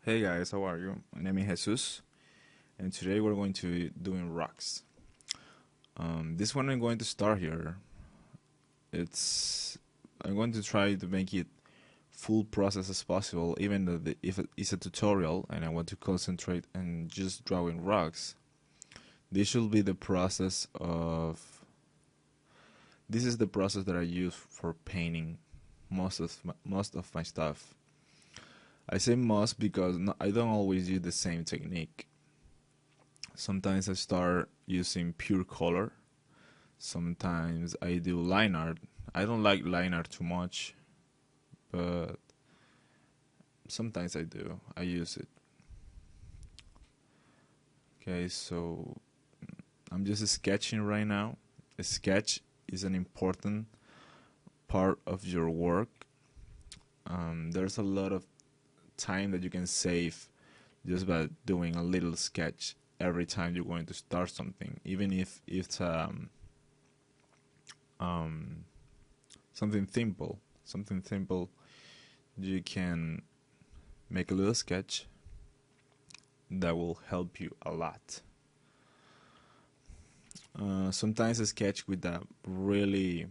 Hey guys, how are you? My name is Jesus, and today we're going to be doing rocks. This one I'm going to start here. It's I'm going to try to make it full process as possible, even though if it's a tutorial and I want to concentrate on just drawing rocks. This should be the process of. This is the process that I use for painting most of my stuff. I say most because I don't always use the same technique. Sometimes I start using pure color. Sometimes I do line art. I don't like line art too much, but sometimes I do. I use it. Okay, so I'm just sketching right now. A sketch is an important part of your work. There's a lot of time that you can save just by doing a little sketch every time you're going to start something, even if it's um, something simple. Something simple, you can make a little sketch that will help you a lot. Sometimes a sketch with a really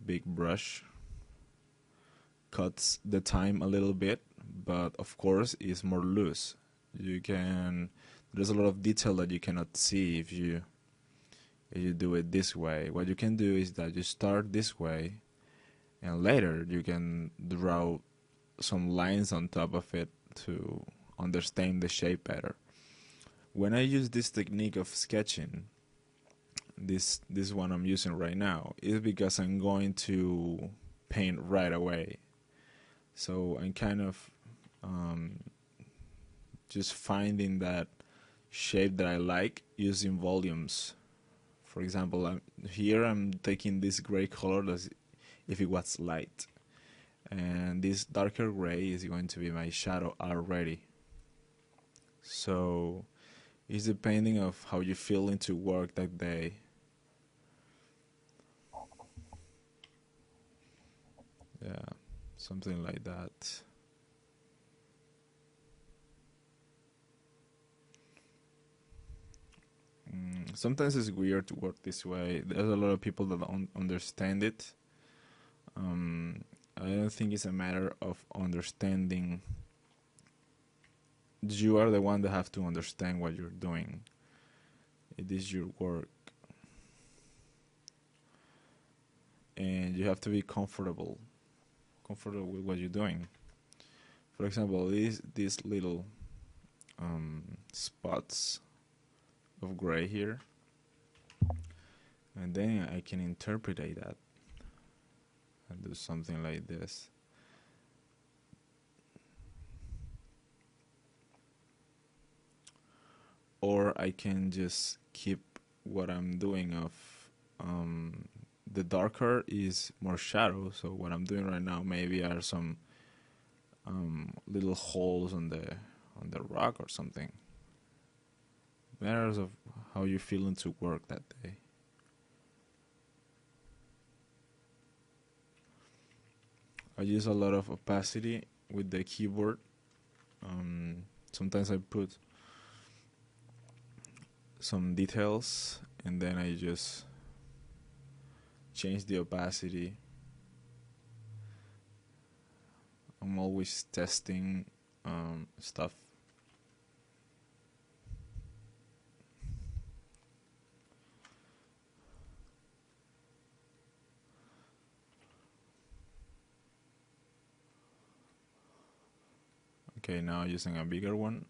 big brush cuts the time a little bit, but of course is more loose. You can there's a lot of detail that you cannot see if you do it this way. What you can do is that you start this way, and later you can draw some lines on top of it to understand the shape better. When I use this technique of sketching, this one I'm using right now, is because I'm going to paint right away. So I'm kind of um, just finding that shape that I like using volumes. For example, here I'm taking this gray color as if it was light, and this darker gray is going to be my shadow already. So it's depending of how you feel into work that day. Yeah, something like that. Sometimes it's weird to work this way. There's a lot of people that don't understand it. Um, I don't think it's a matter of understanding. You are the one that have to understand what you're doing. It is your work, and you have to be comfortable with what you're doing. For example, these little spots of gray here, and then I can interpret that and do something like this. Or I can just keep what I'm doing of the darker is more shadow. So what I'm doing right now maybe are some little holes on the rock or something. Matters of how you feeling to work that day. I use a lot of opacity with the keyboard. Sometimes I put some details and then I just change the opacity. I'm always testing stuff. Okay, now using a bigger one.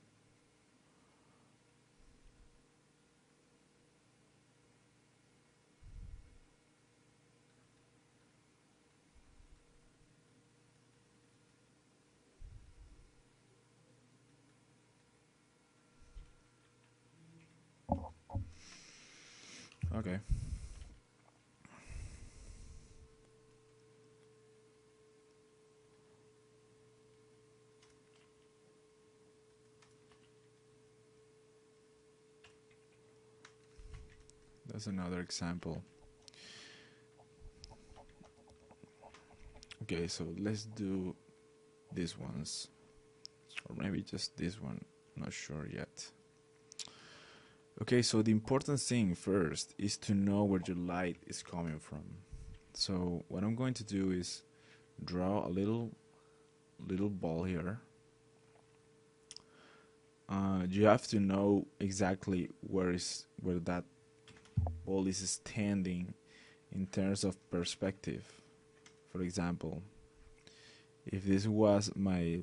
Okay. That's another example. Okay, so let's do these ones, or maybe just this one, not sure yet. Okay, so the important thing first is to know where your light is coming from. So what I'm going to do is draw a little ball here. You have to know exactly where that ball is standing in terms of perspective. For example, if this was my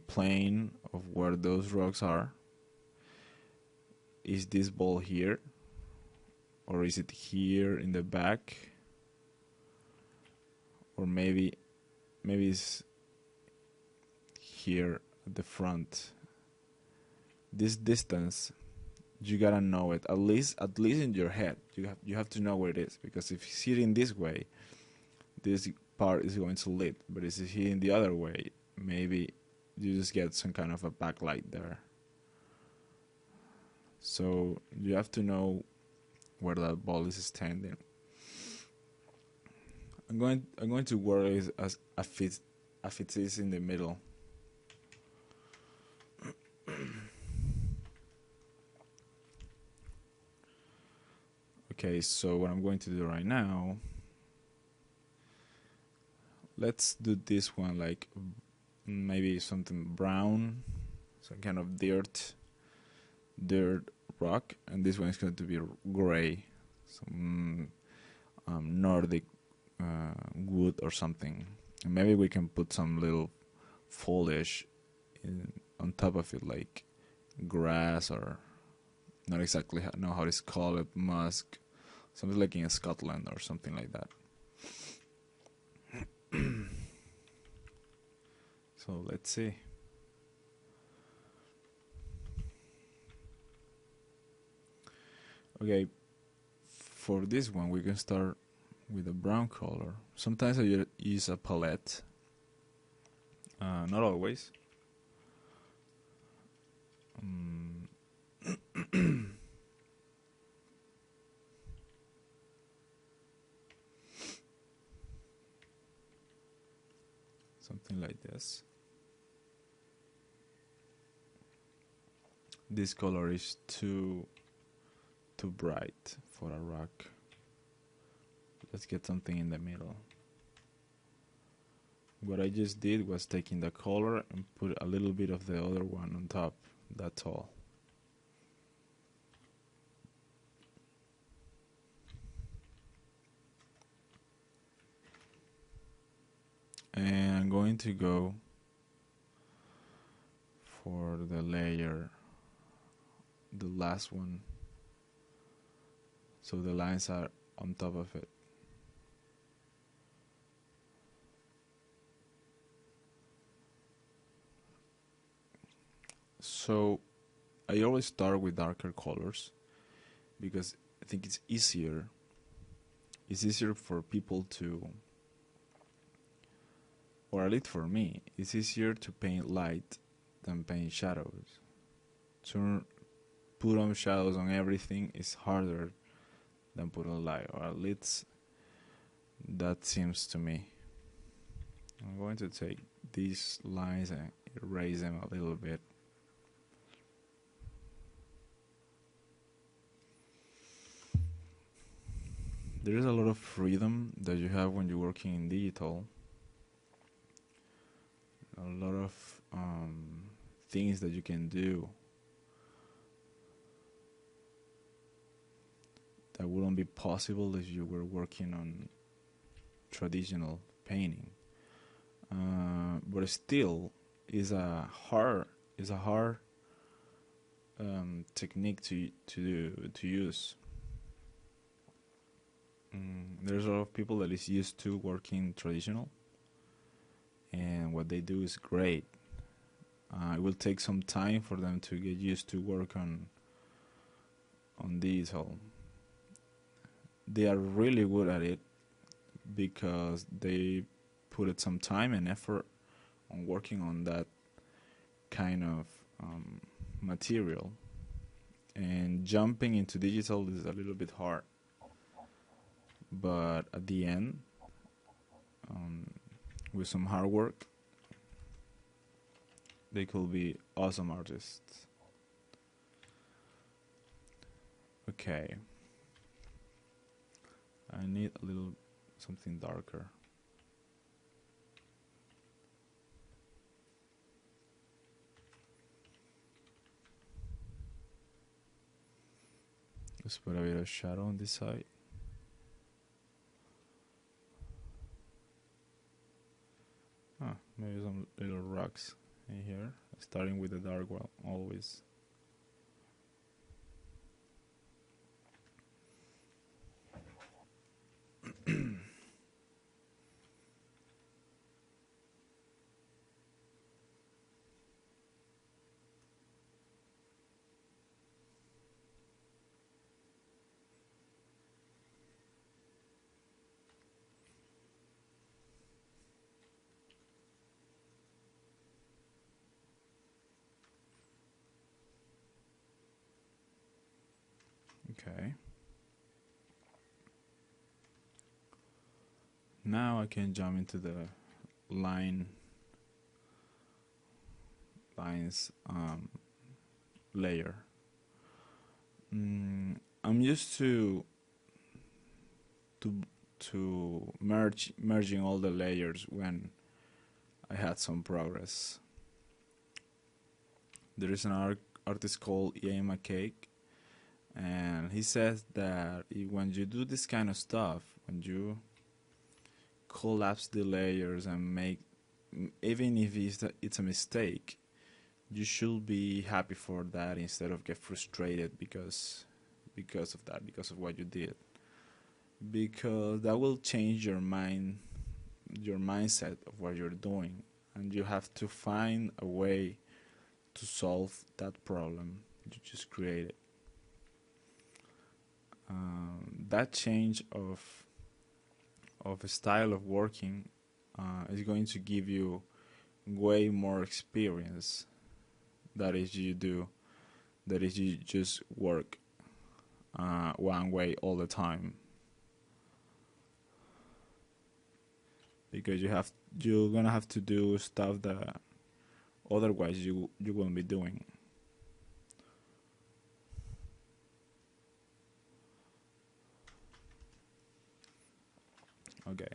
plane of where those rocks are, is this ball here, or is it here in the back, or maybe it's here at the front? This distance, you gotta know it, at least in your head. You have to know where it is, because if it's hitting this way, this part is going to lit, but if it's hitting the other way, maybe you just get some kind of a backlight there. So you have to know where that ball is standing. I'm going to work as if it is in the middle. Okay, so what I'm going to do right now, let's do this one like maybe something brown, some kind of dirt rock, and this one is going to be gray, some Nordic wood or something. And maybe we can put some little foliage on top of it, like grass, or not exactly know how it's called, musk, something like in Scotland or something like that. So let's see. Okay, for this one we can start with a brown color. Sometimes I use a palette, not always. Something like this. This color is too bright for a rock. Let's get something in the middle. What I just did was taking the color and put a little bit of the other one on top. That's all. And I'm going to go for the layer, the last one, so the lines are on top of it. So I always start with darker colors because I think it's easier. It's easier for people to, or at least for me, it's easier to paint light than paint shadows. To put on shadows on everything is harder than put on light, or at least that seems to me. I'm going to take these lines and erase them a little bit. There is a lot of freedom that you have when you're working in digital. A lot of things that you can do that wouldn't be possible if you were working on traditional painting. But still, is a hard technique to use. There's a lot of people that is used to working traditional, and what they do is great. It will take some time for them to get used to work on digital. They are really good at it because they put some time and effort on working on that kind of material. And jumping into digital is a little bit hard. But at the end, with some hard work, they could be awesome artists. Okay, I need a little something darker. Let's put a bit of shadow on this side. Maybe some little rocks in here, starting with the dark one always. Okay. Now I can jump into the lines layer. I'm used to merging all the layers when I had some progress. There is an artist called Ian McCake, and he says that when you do this kind of stuff, when you collapse the layers and make, even if it's a mistake, you should be happy for that instead of get frustrated because of that, because of what you did, because that will change your mindset of what you're doing, and you have to find a way to solve that problem you just created. That change of a style of working is going to give you way more experience that is you just work one way all the time, because you're gonna have to do stuff that otherwise you won't be doing. Okay.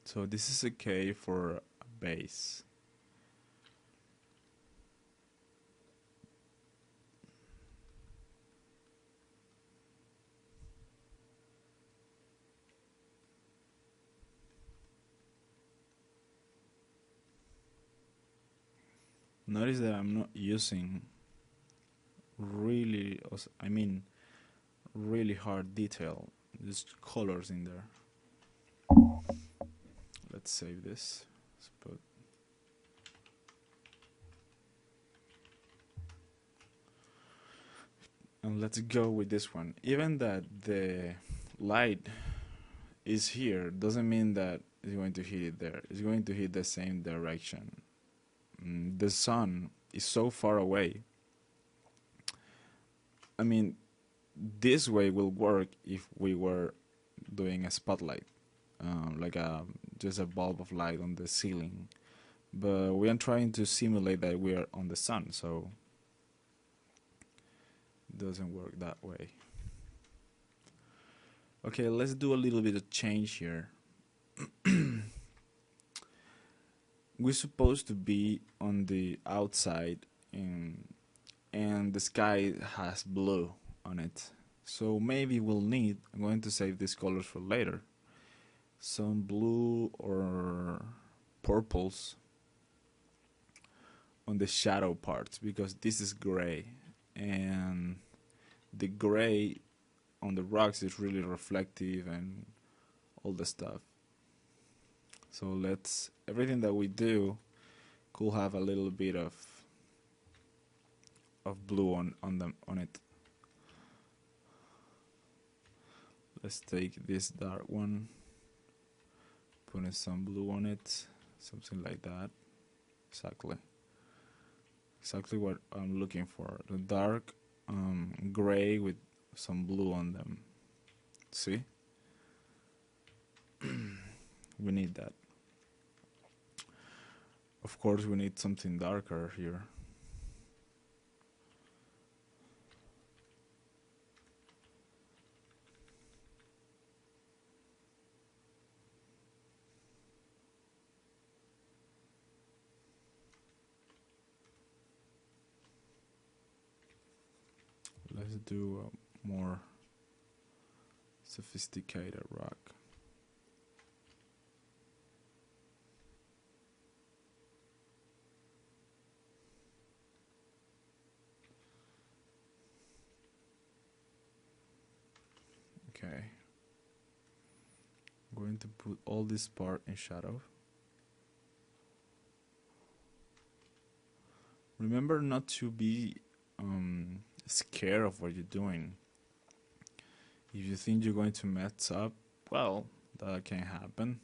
So this is okay for a base. Notice that I'm not using really hard detail, just colors in there. Let's save this. Let's put and let's go with this one. Even that the light is here doesn't mean that it's going to hit it there. It's going to hit the same direction. The sun is so far away. I mean, this way will work if we were doing a spotlight, like just a bulb of light on the ceiling. But we are trying to simulate that we are on the sun, so it doesn't work that way. Okay, let's do a little bit of change here. We're supposed to be on the outside, and the sky has blue on it. So maybe we'll need, I'm going to save these colors for later, some blue or purples on the shadow parts, because this is gray, and the gray on the rocks is really reflective and all the stuff. So everything that we do could have a little bit of blue on it. Let's take this dark one, put in some blue on it, something like that. Exactly what I'm looking for. The dark gray with some blue on them. See? We need that. Of course, we need something darker here. Let's do a more sophisticated rock. Okay. I'm going to put all this part in shadow. Remember not to be scared of what you're doing. If you think you're going to mess up, well, that can happen.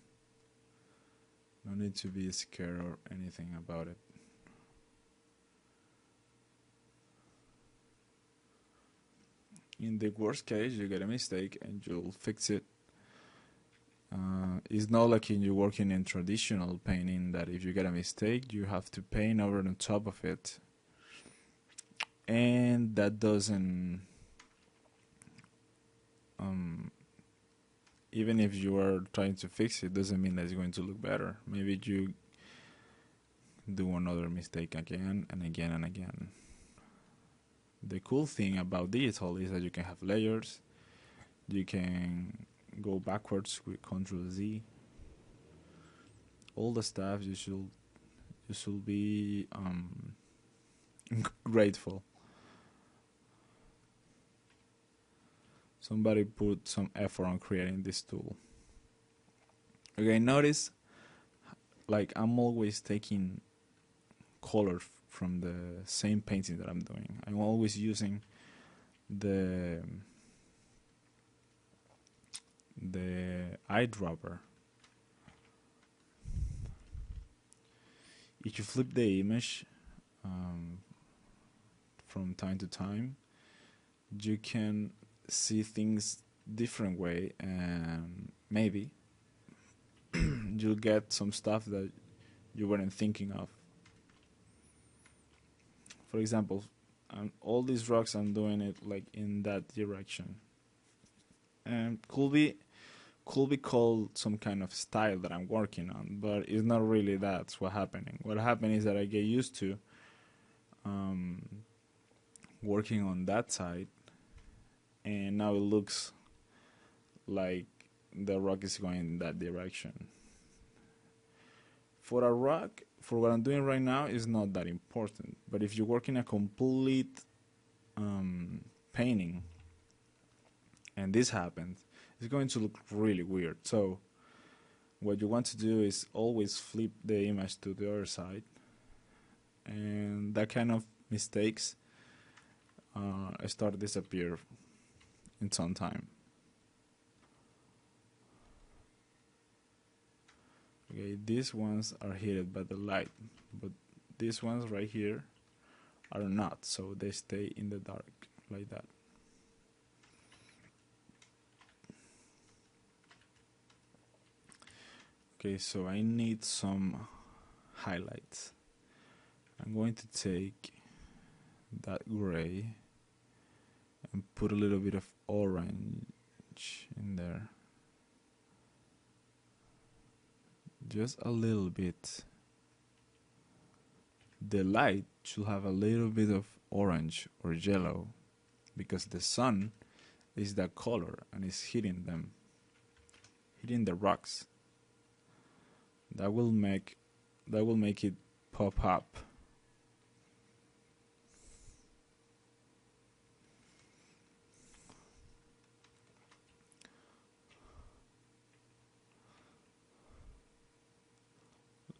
No need to be scared or anything about it. In the worst case, you get a mistake and you'll fix it. It's not like you're working in traditional painting that if you get a mistake, you have to paint over the top of it. And that doesn't... even if you are trying to fix it, doesn't mean that it's going to look better. Maybe you do another mistake again and again and again. The cool thing about digital is that you can have layers. You can go backwards with Ctrl-Z. All the stuff you should be grateful. Somebody put some effort on creating this tool. Okay, notice, like, I'm always taking color from the same painting that I'm doing. I'm always using the eyedropper. If you flip the image from time to time, you can see things different way, and maybe you'll get some stuff that you weren't thinking of. For example, all these rocks, I'm doing it like in that direction, and could be called some kind of style that I'm working on, but it's not really. That's what happening. What happened is that I get used to working on that side, and now it looks like the rock is going in that direction. For a rock, for what I'm doing right now, is not that important. But if you work in a complete painting, and this happens, it's going to look really weird. So what you want to do is always flip the image to the other side, and that kind of mistakes start to disappear in some time. Okay, these ones are hit by the light, but these ones right here are not, so they stay in the dark like that. Okay, so I need some highlights. I'm going to take that gray and put a little bit of orange in there. Just a little bit. The light should have a little bit of orange or yellow because the sun is that color and is hitting them, hitting the rocks. That will make it pop up.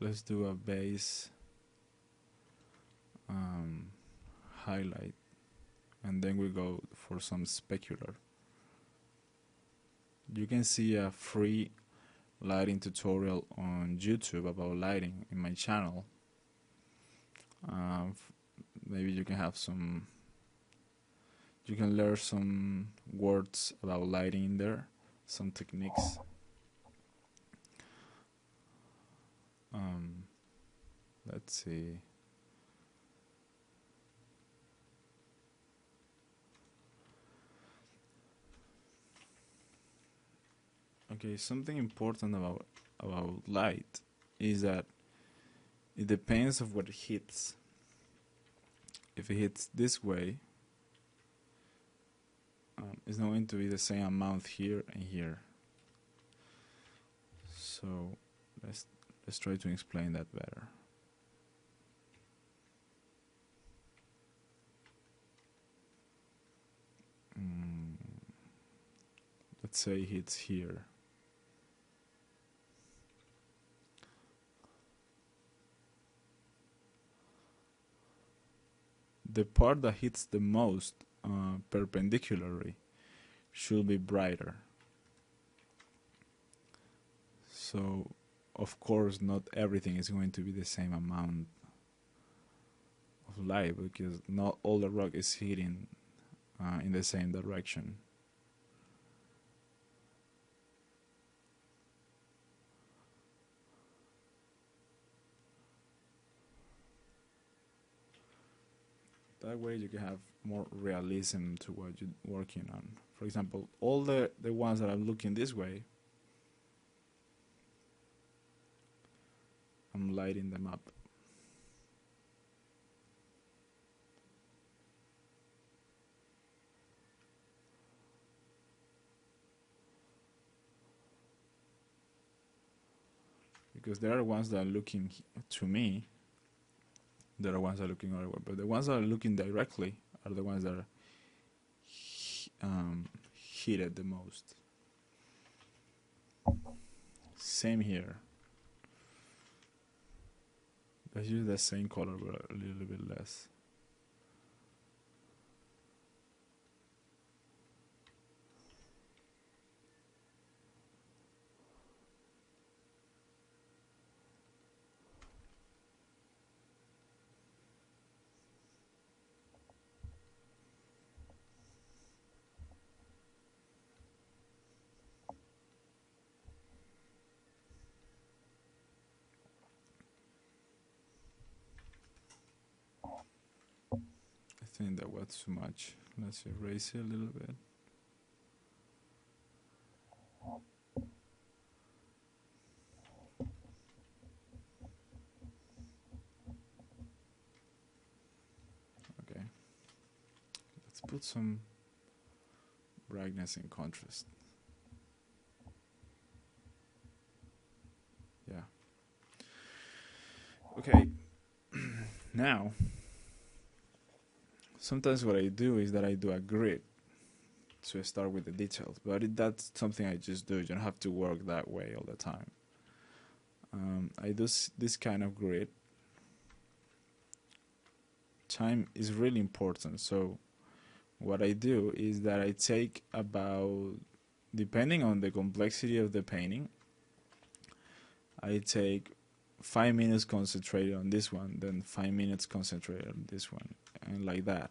Let's do a base highlight, and then we go for some specular. You can see a free lighting tutorial on YouTube about lighting in my channel. Maybe you can have some, you can learn some words about lighting in there, some techniques. let's see. Okay, something important about light is that it depends of what it hits. If it hits this way, it's not going to be the same amount here and here. So let's try to explain that better. Let's say it hits here. The part that hits the most perpendicularly should be brighter. So, of course, not everything is going to be the same amount of light because not all the rock is hitting in the same direction. That way you can have more realism to what you're working on. For example, all the ones that are looking this way, I'm lighting them up. Because there are ones that are looking to me, there are ones that are looking other way, but the ones that are looking directly are the ones that are hit it the most. Same here. Let's use the same color but a little bit less. I think that was too much. Let's erase it a little bit. Okay. Let's put some brightness and contrast. Yeah. Okay. Now, sometimes what I do is that I do a grid to start with the details, but that's something I just do. You don't have to work that way all the time. I do this kind of grid. Time is really important, so what I do is that I take about, depending on the complexity of the painting, I take 5 minutes concentrated on this one, then 5 minutes concentrated on this one, and like that.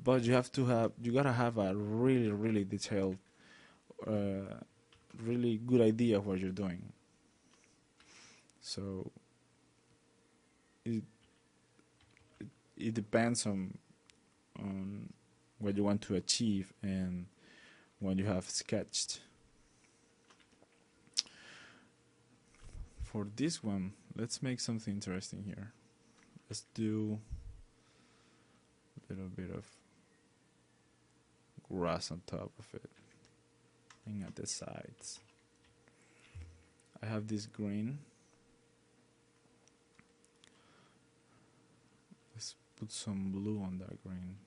But you gotta have a really detailed, really good idea of what you're doing. So it depends on what you want to achieve and what you have sketched. For this one, let's make something interesting here. Let's do a little bit of grass on top of it and at the sides. I have this green. Let's put some blue on that green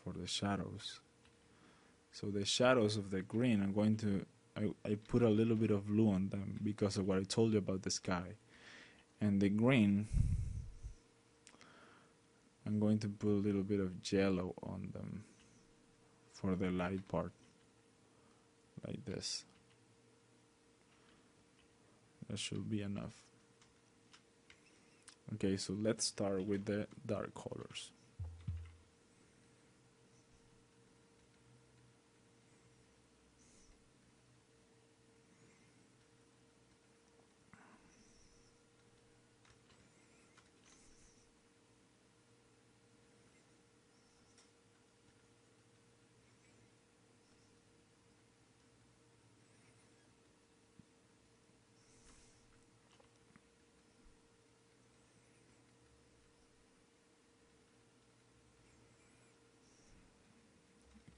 for the shadows. So the shadows of the green, I'm going to I put a little bit of blue on them because of what I told you about the sky. And the green, I'm going to put a little bit of yellow on them for the light part, like this. That should be enough. Okay, so let's start with the dark colors.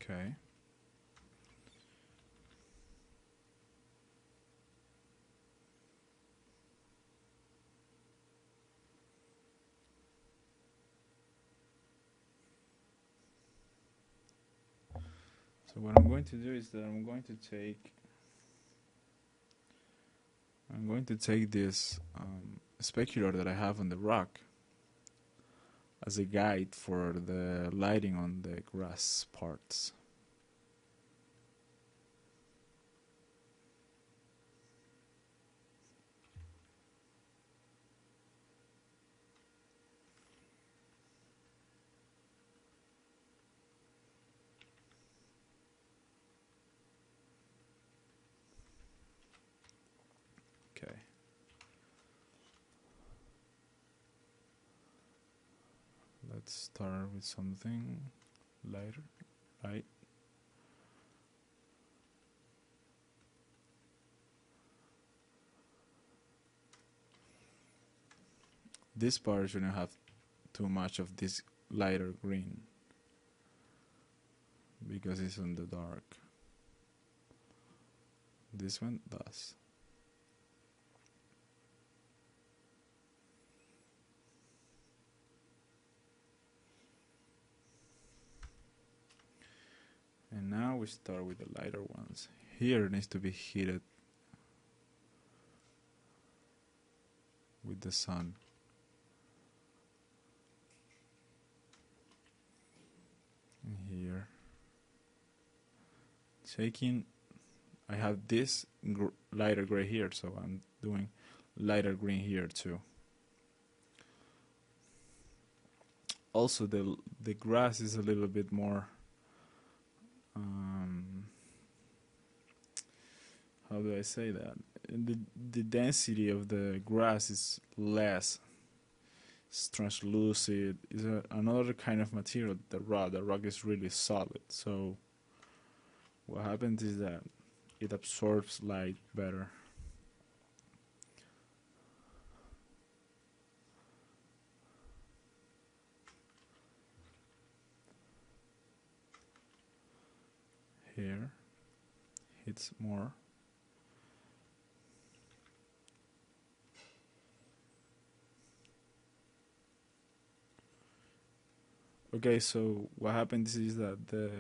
Okay. So what I'm going to do is that I'm going to take this specular that I have on the rock as a guide for the lighting on the grass parts. Okay. Let's start with something lighter, right? This part shouldn't have too much of this lighter green because it's on the dark. This one does. And now we start with the lighter ones. Here it needs to be heated with the sun. And here, taking, I have this lighter gray here, so I'm doing lighter green here too. Also, the grass is a little bit more. How do I say that? The density of the grass is less. It's translucent. It's another kind of material. The rock. The rock is really solid. So what happens is that it absorbs light better. Here, it's more. Okay, so what happens is that the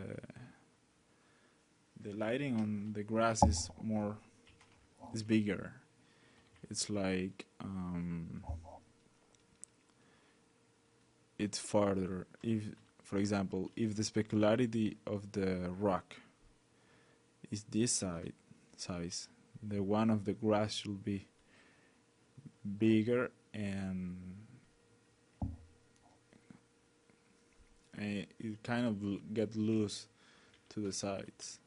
lighting on the grass is bigger. It's like it's farther. If, for example, if the specularity of the rock is this size, the one of the grass should be bigger and it kind of get loose to the sides.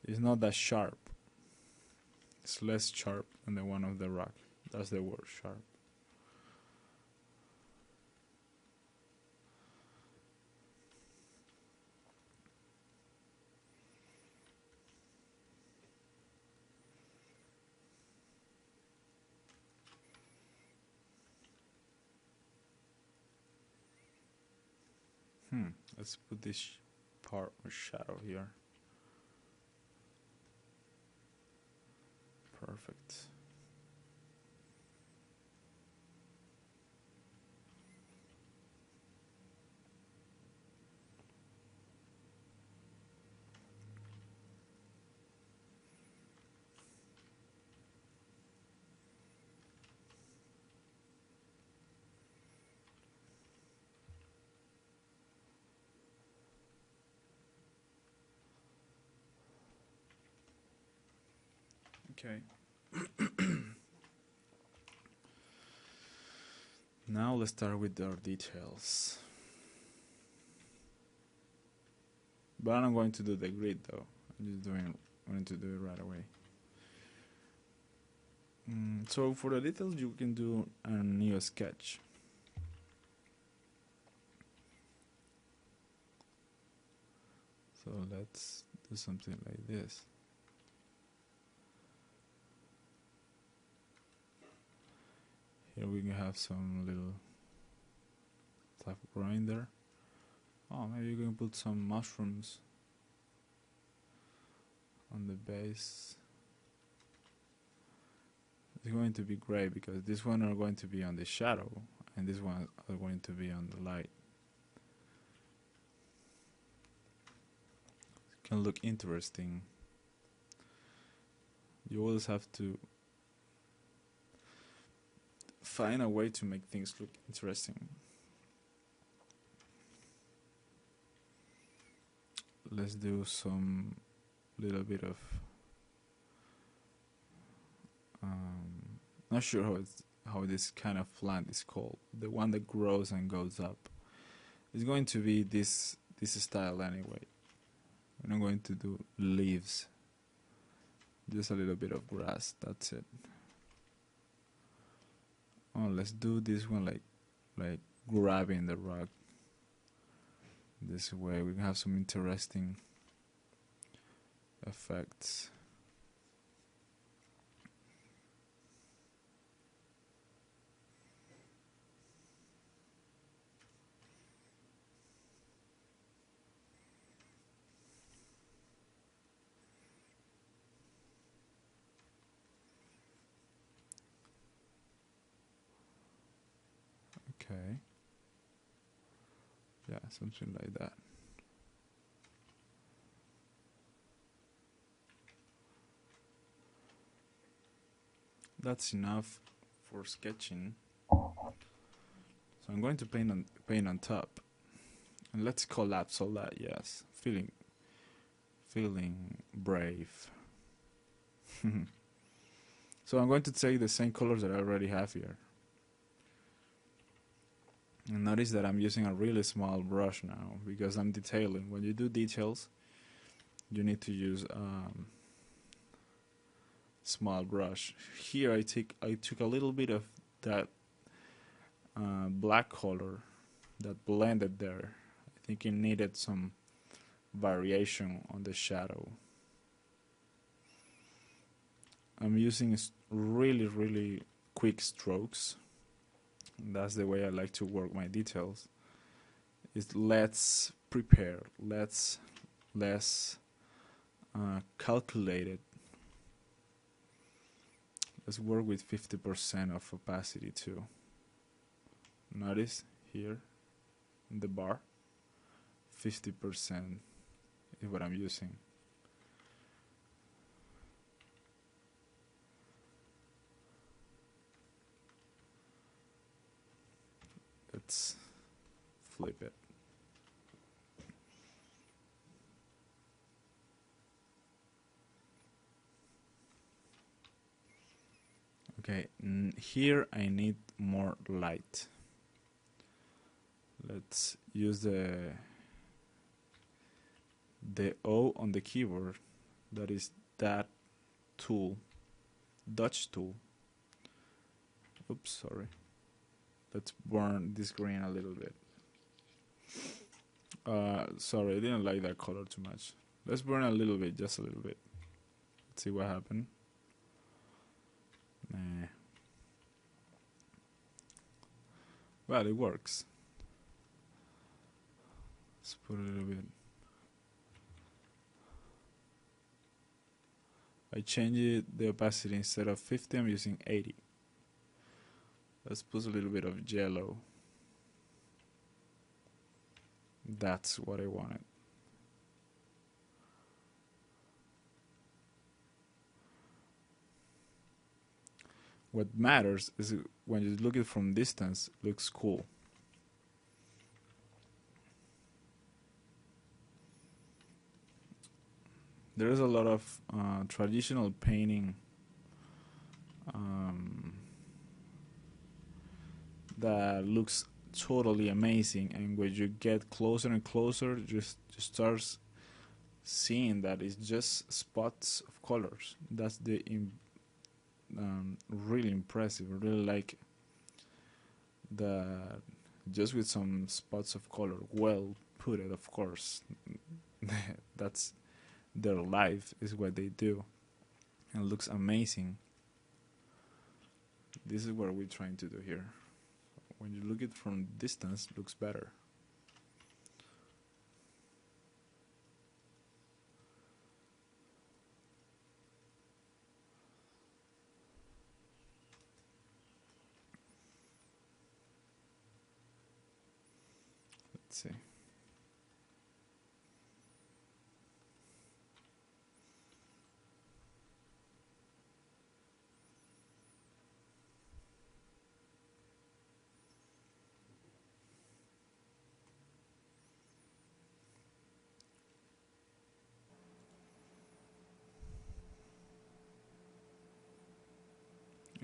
It's not that sharp. It's less sharp than the one of the rock. That's the word, sharp. Let's put this part of shadow here. Perfect. Okay. Now let's start with our details. But I'm not going to do the grid though. I'm going to do it right away. So for the details, you can do a new sketch. So let's do something like this. Here we can have some little stuff growing there. Oh, maybe you can put some mushrooms on the base. It's going to be great because this one are going to be on the shadow and this one are going to be on the light. It can look interesting. You always have to find a way to make things look interesting. Let's do some little bit of not sure how this kind of plant is called. The one that grows and goes up. It's going to be this style anyway. We're not going to do leaves. Just a little bit of grass. That's it. Oh, let's do this one like grabbing the rock. This way we can have some interesting effects. Okay. Yeah, something like that. That's enough for sketching. So I'm going to paint on top. And let's collapse all that, yes. Feeling brave. So I'm going to take the same colors that I already have here. And notice that I'm using a really small brush now because I'm detailing. When you do details, you need to use small brush. Here I took a little bit of that black color that blended there. I think it needed some variation on the shadow. I'm using really quick strokes. That's the way I like to work my details. Is let's prepare, less calculated. Let's work with 50% of opacity too. Notice here in the bar, 50% is what I'm using. Let's flip it. Okay, here I need more light. Let's use the O on the keyboard. That is that tool, Dutch tool. Oops, sorry. Let's burn this green a little bit. Sorry, I didn't like that color too much. Let's burn a little bit, just a little bit. Let's see what happened. Nah. Well, it works. Let's put a little bit. I changed the opacity. Instead of 50, I'm using 80. Let's put a little bit of yellow. That's what I wanted. What matters is when you look at it from distance, it looks cool. There is a lot of traditional painting that looks totally amazing, and when you get closer and closer, just starts seeing that it's just spots of colors. That's the really impressive. I really like that, just with some spots of color, well put it, of course. That's their life, is what they do, and it looks amazing. This is what we're trying to do here. When you look at it from distance, it looks better. Let's see.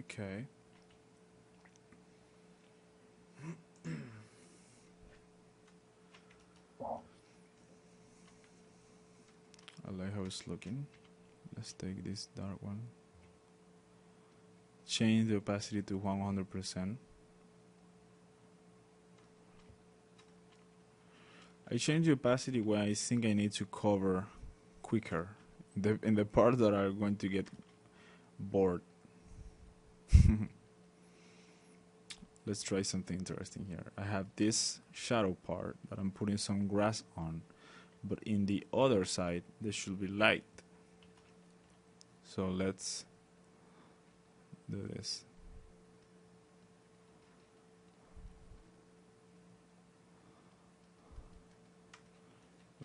Okay. I like how it's looking. Let's take this dark one. Change the opacity to 100%. I change the opacity when I think I need to cover quicker in the parts that are going to get bored. Let's try something interesting here. I have this shadow part that I'm putting some grass on, but in the other side there should be light. So let's do this.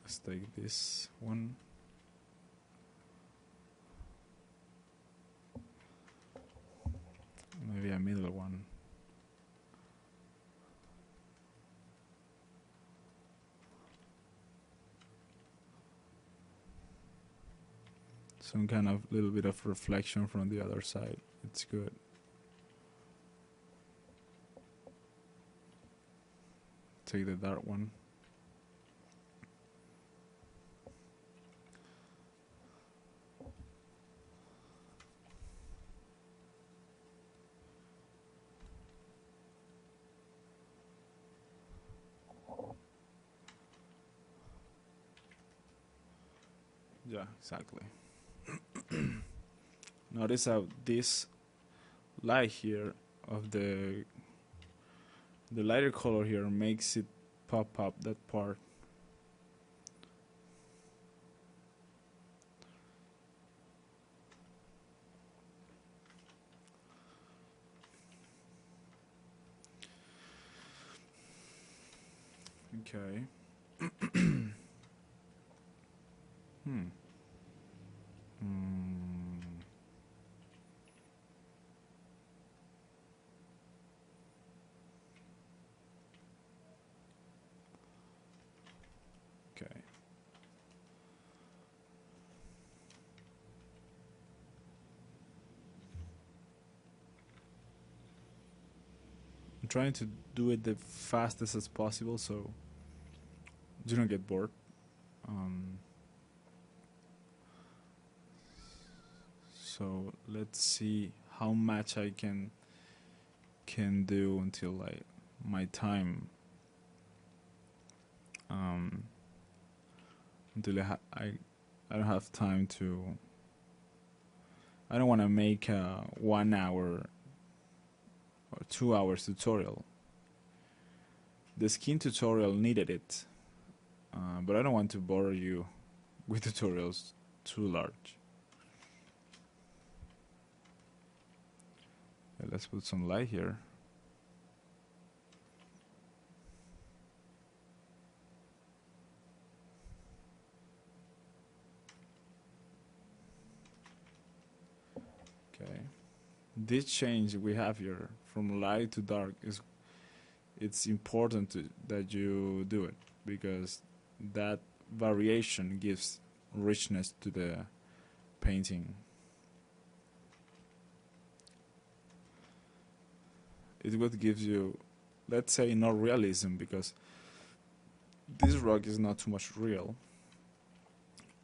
Let's take this one. Maybe a middle one. Some kind of little bit of reflection from the other side. It's good. Take the dark one. Yeah, exactly. Notice how this light here of the lighter color here makes it pop up that part. Okay. Okay. I'm trying to do it the fastest as possible so you don't get bored. So let's see how much I can do until like my time. Until I don't have time to. I don't want to make a 1 hour or 2 hours tutorial. The skin tutorial needed it, but I don't want to bore you with tutorials too large. Okay, let's put some light here. Okay, this change we have here from light to dark it's important that you do it because that variation gives richness to the painting. It's what gives you, let's say, not realism, because this rock is not too much real,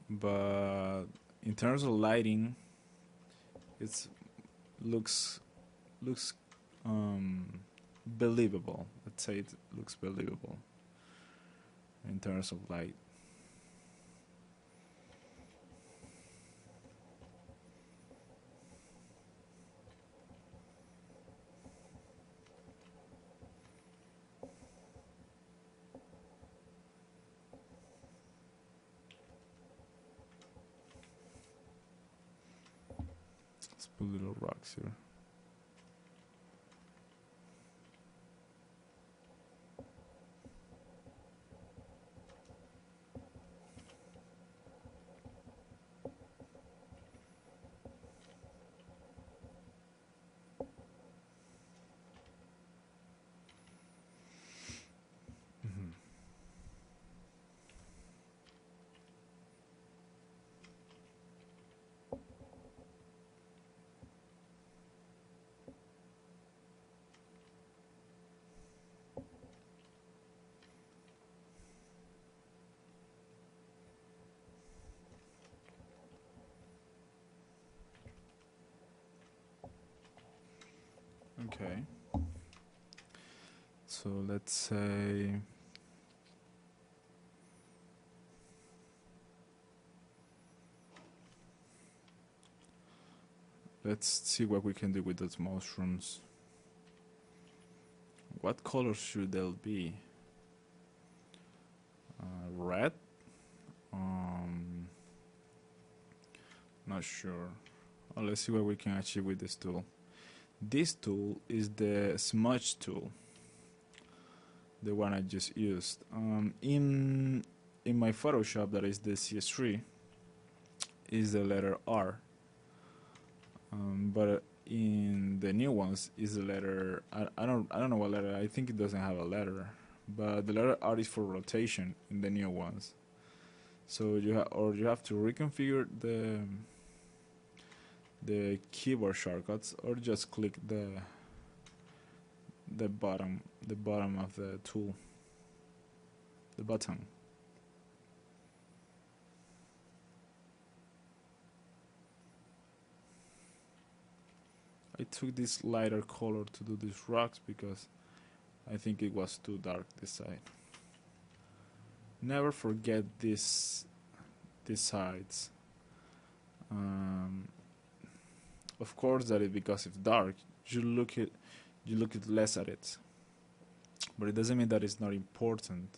but in terms of lighting, it looks believable. Let's say it looks believable in terms of light. Let's put little rocks here. Okay. So let's say let's see what we can do with those mushrooms. What colors should they be? Red? Not sure. Let's see what we can achieve with this tool. This tool is the Smudge Tool, the one I just used. In my Photoshop, that is the CS3, is the letter R. But in the new ones is the letter I don't know what letter. I think it doesn't have a letter, but the letter R is for rotation in the new ones. So you have to reconfigure the keyboard shortcuts, or just click the bottom of the tool, the button. I took this lighter color to do these rocks because I think it was too dark this side. Never forget these sides. Of course, that is because it's dark. You look at less at it, but it doesn't mean that it's not important.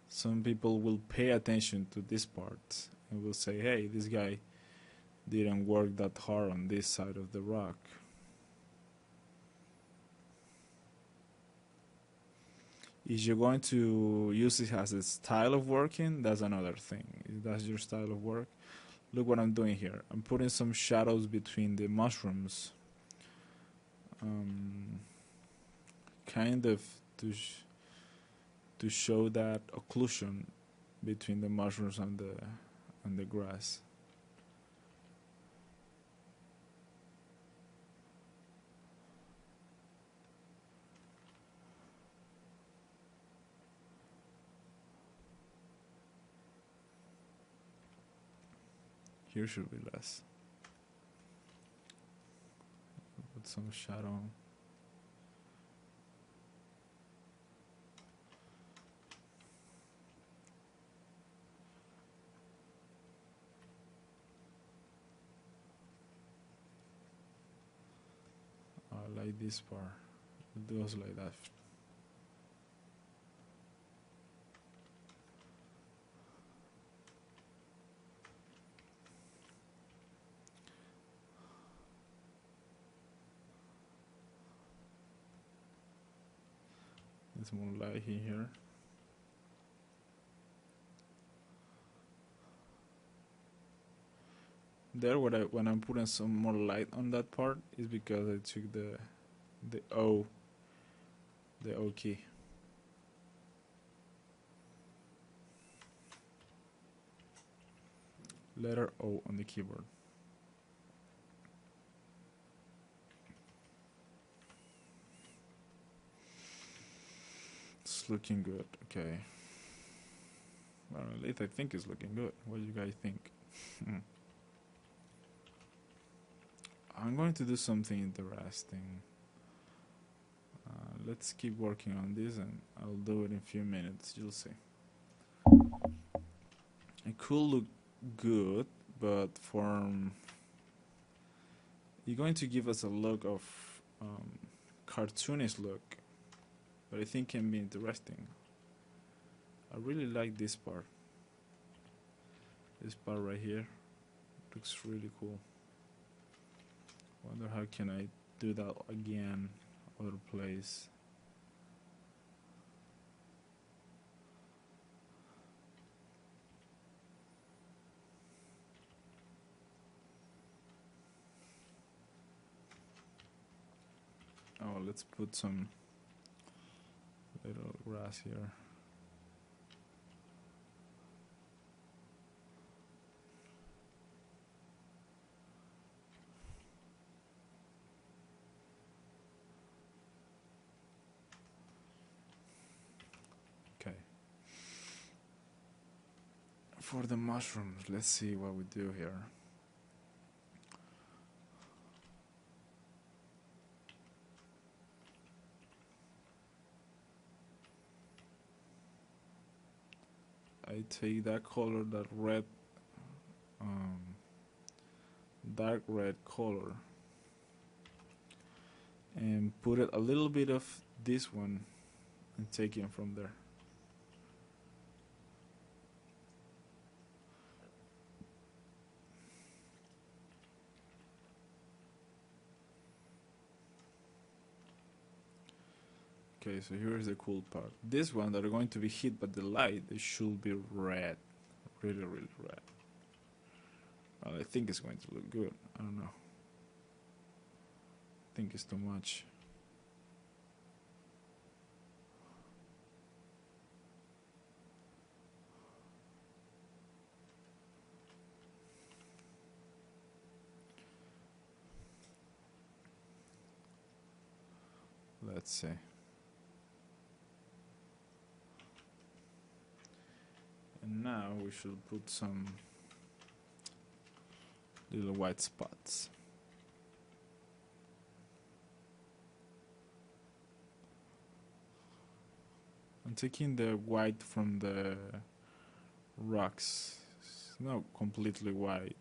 Some people will pay attention to this part and will say, "Hey, this guy didn't work that hard on this side of the rock." If you're going to use it as a style of working, that's another thing. If that's your style of work, look what I'm doing here. I'm putting some shadows between the mushrooms, kind of to show that occlusion between the mushrooms and the grass. Here should be less. Put some shadow. I like this part. It goes like that. There's more light in here. There, when I'm putting some more light on that part is because I took the O key. Letter O on the keyboard. It's looking good. Okay. Well, at least I think it's looking good. What do you guys think? I'm going to do something interesting. Let's keep working on this, and I'll do it in a few minutes. You'll see. It could look good, but you're going to give us a look of cartoonish look, but I think can be interesting. I really like this part. This part right here looks really cool. Wonder how can I do that again, other place. Oh, let's put some little grass here. Okay. For the mushrooms, let's see what we do here. I take that color, that red, um, dark red color, and put it a little bit of this one and take it from there. Okay, so here's the cool part. This one that are going to be hit by the light, it should be red. Really, really red. Well, I think it's going to look good. I don't know. I think it's too much. Let's see. And now we should put some little white spots. I'm taking the white from the rocks. It's not completely white.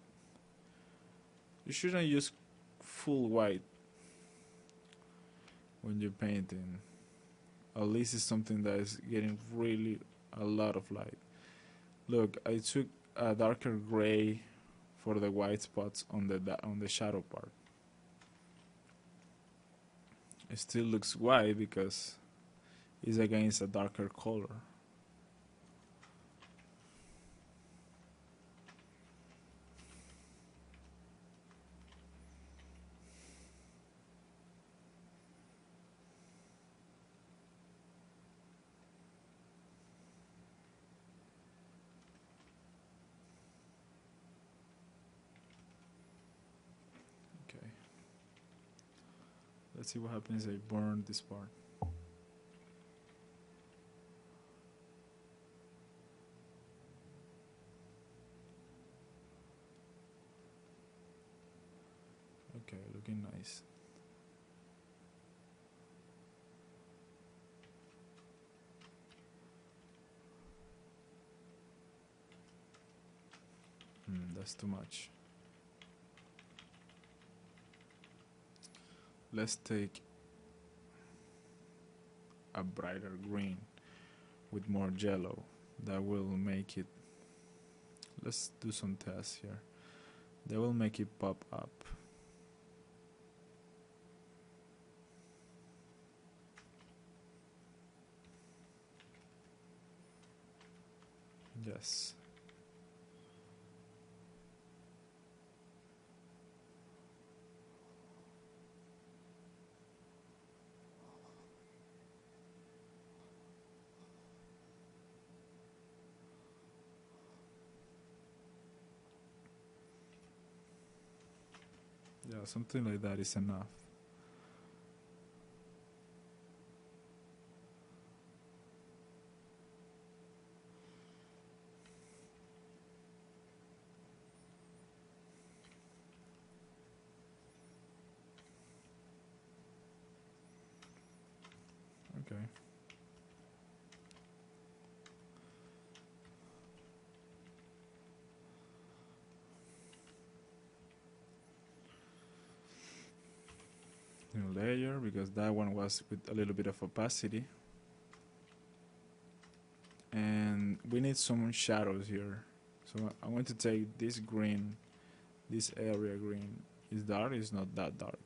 You shouldn't use full white when you're painting. At least it's something that is getting really a lot of light. Look, I took a darker gray for the white spots on the shadow part. It still looks white because it's against a darker color. Okay. Let's see what happens if I burn this part. Okay, looking nice. That's too much. Let's take a brighter green with more yellow. That will make it. Let's do some tests here. That will make it pop up. Yes. Yeah, something like that is enough. Okay. New layer, because that one was with a little bit of opacity. And we need some shadows here. So I'm going to take this green, this area green. Is dark, it's not that dark.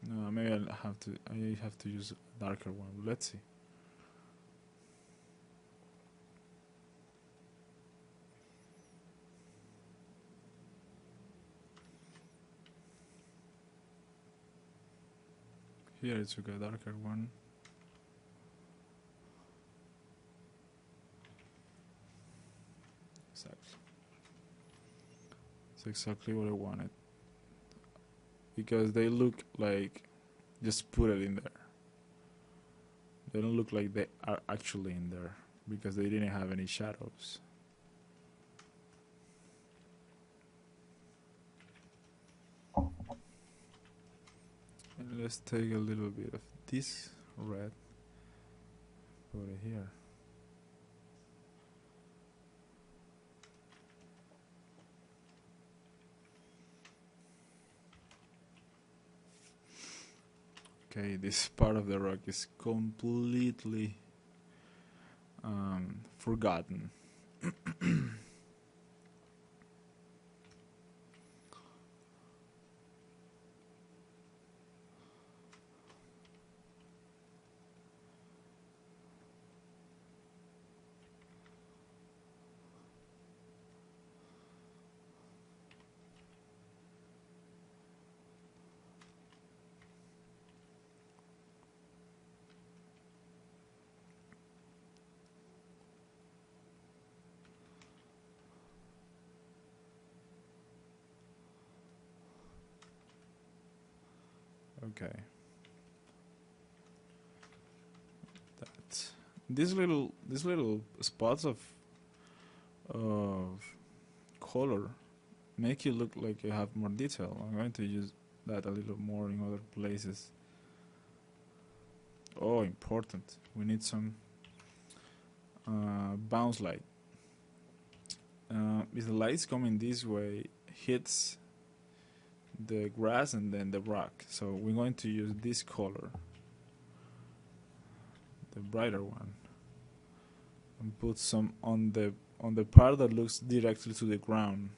No, maybe I have to use a darker one. Let's see. Here I took a darker one. Exactly. It's exactly what I wanted. Because they look like just put it in there. They don't look like they are actually in there because they didn't have any shadows. And let's take a little bit of this red, put it here. Okay, this part of the rock is completely forgotten. Okay. That these little spots of color make you look like you have more detail. I'm going to use that a little more in other places. Oh, important. We need some bounce light. If the light's coming this way, hits the grass and then the rock. So we're going to use this color, the brighter one, and put some on the part that looks directly to the ground.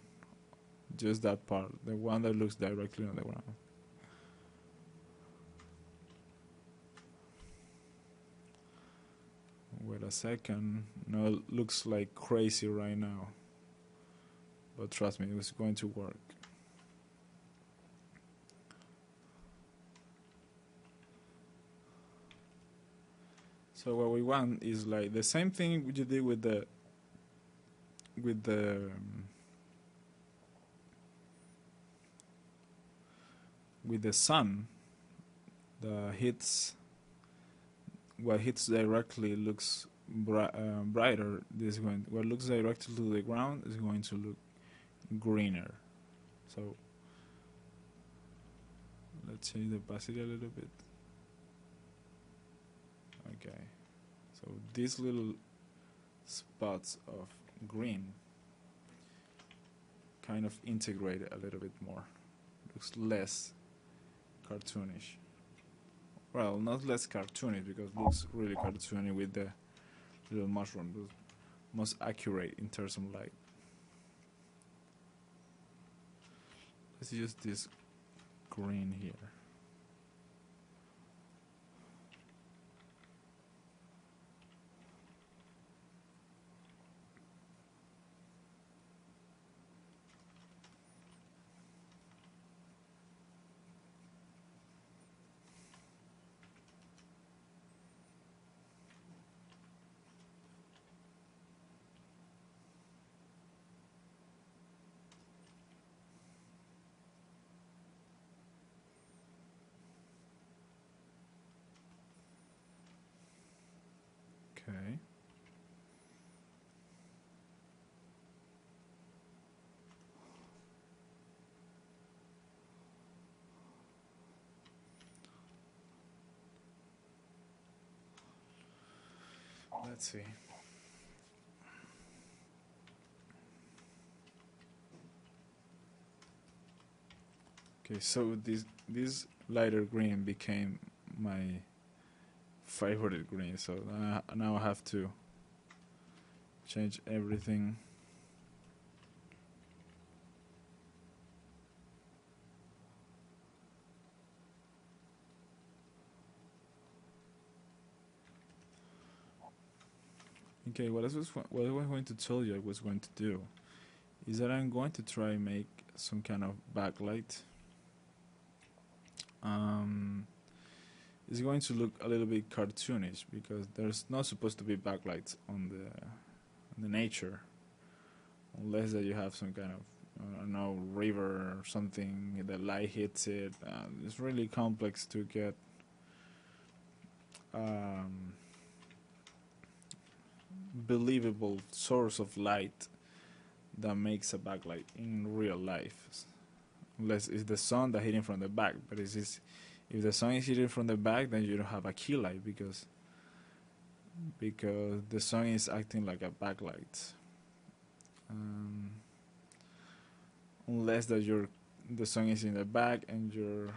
Just that part, the one that looks directly on the ground. Wait a second. No, it looks like crazy right now. But trust me, it's going to work. So what we want is like the same thing you did with the with the with the sun. The hits what hits directly looks brighter. What looks directly to the ground is going to look greener. So let's change the opacity a little bit. Okay, so these little spots of green kind of integrate it a little bit more. Looks less cartoonish. Well, not less cartoonish because it looks really cartoony with the little mushroom. Looks most accurate in terms of light. Let's use this green here. Okay. Let's see. Okay, so this lighter green became my favorite green. So now I have to change everything. Okay, what I was going to tell you I was going to do is that I'm going to try and make some kind of backlight. It's going to look a little bit cartoonish because there's not supposed to be backlights on the nature, unless that you have some kind of I don't know, river or something. The light hits it. It's really complex to get believable source of light that makes a backlight in real life, unless it's the sun that hitting from the back. But if the sun is hitting from the back, then you don't have a key light because the sun is acting like a backlight. Unless that the sun is in the back and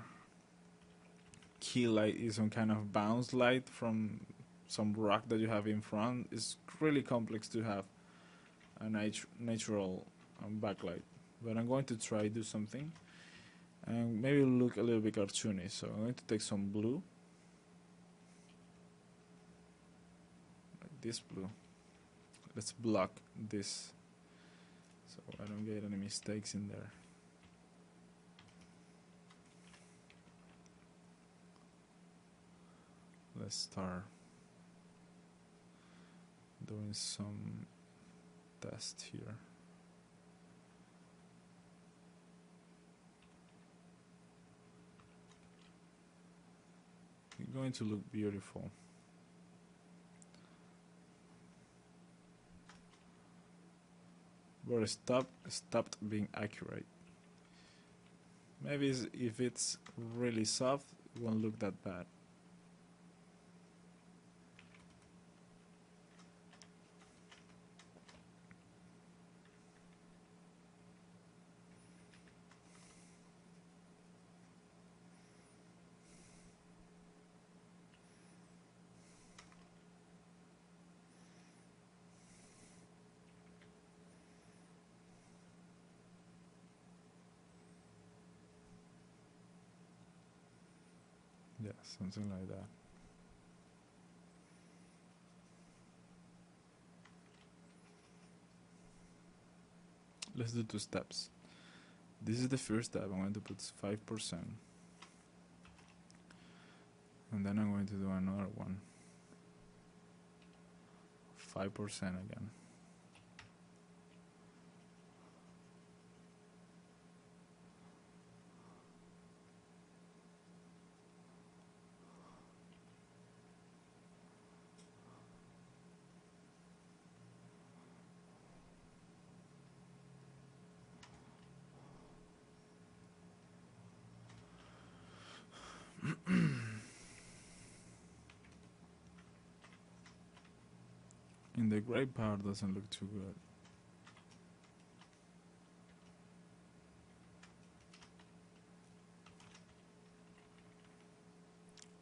key light is some kind of bounce light from some rock that you have in front. It's really complex to have a natural backlight. But I'm going to try do something and maybe look a little bit cartoony. So I'm going to take some blue, like this blue. Let's block this so I don't get any mistakes in there. Let's start doing some test here. It's going to look beautiful. But stopped being accurate. Maybe if it's really soft, it won't look that bad. Yeah, something like that. Let's do 2 steps. This is the first step. I'm going to put 5%. And then I'm going to do another one. 5% again. And the gray part doesn't look too good.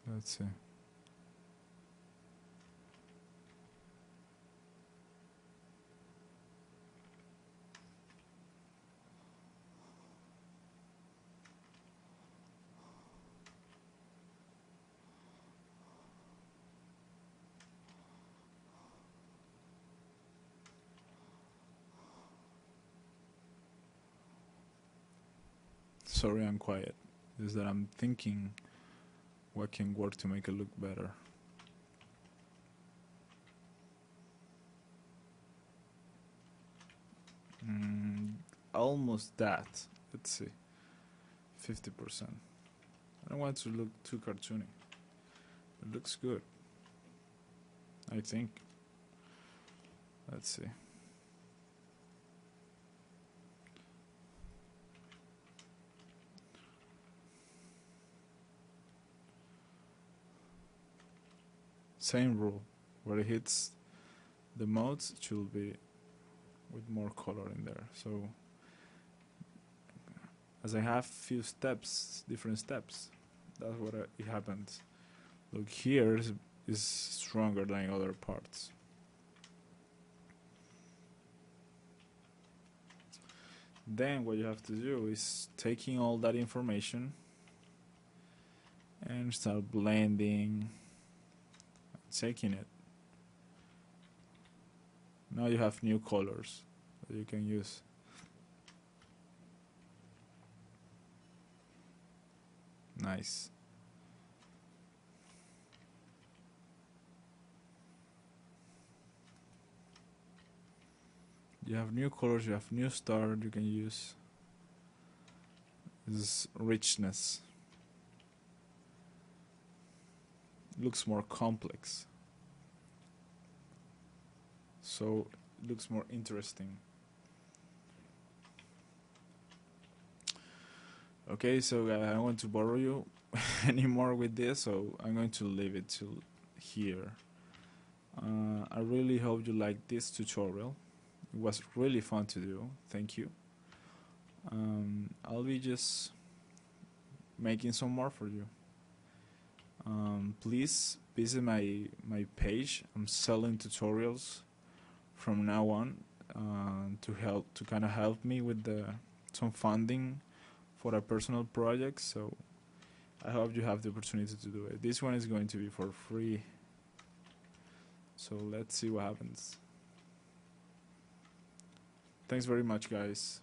Let's see. Sorry I'm quiet. Is that I'm thinking what can work to make it look better. Almost that. Let's see. 50%. I don't want to look too cartoony. It looks good, I think. Let's see. Same rule. Where it hits the modes, it should be with more color in there. So as I have few steps, different steps, that's what it happens. Look, here is stronger than other parts. Then what you have to do is taking all that information and start blending, taking it. Now you have new colors that you can use. Nice. You have new colors, you have new star you can use. This is richness. Looks more complex. So it looks more interesting. Okay, so I don't want to bother you anymore with this, so I'm going to leave it till here. I really hope you liked this tutorial. It was really fun to do. Thank you. I'll be just making some more for you. Please visit my page. I'm selling tutorials from now on to kind of help me with some funding for a personal project. So I hope you have the opportunity to do it. This one is going to be for free. So let's see what happens. Thanks very much, guys.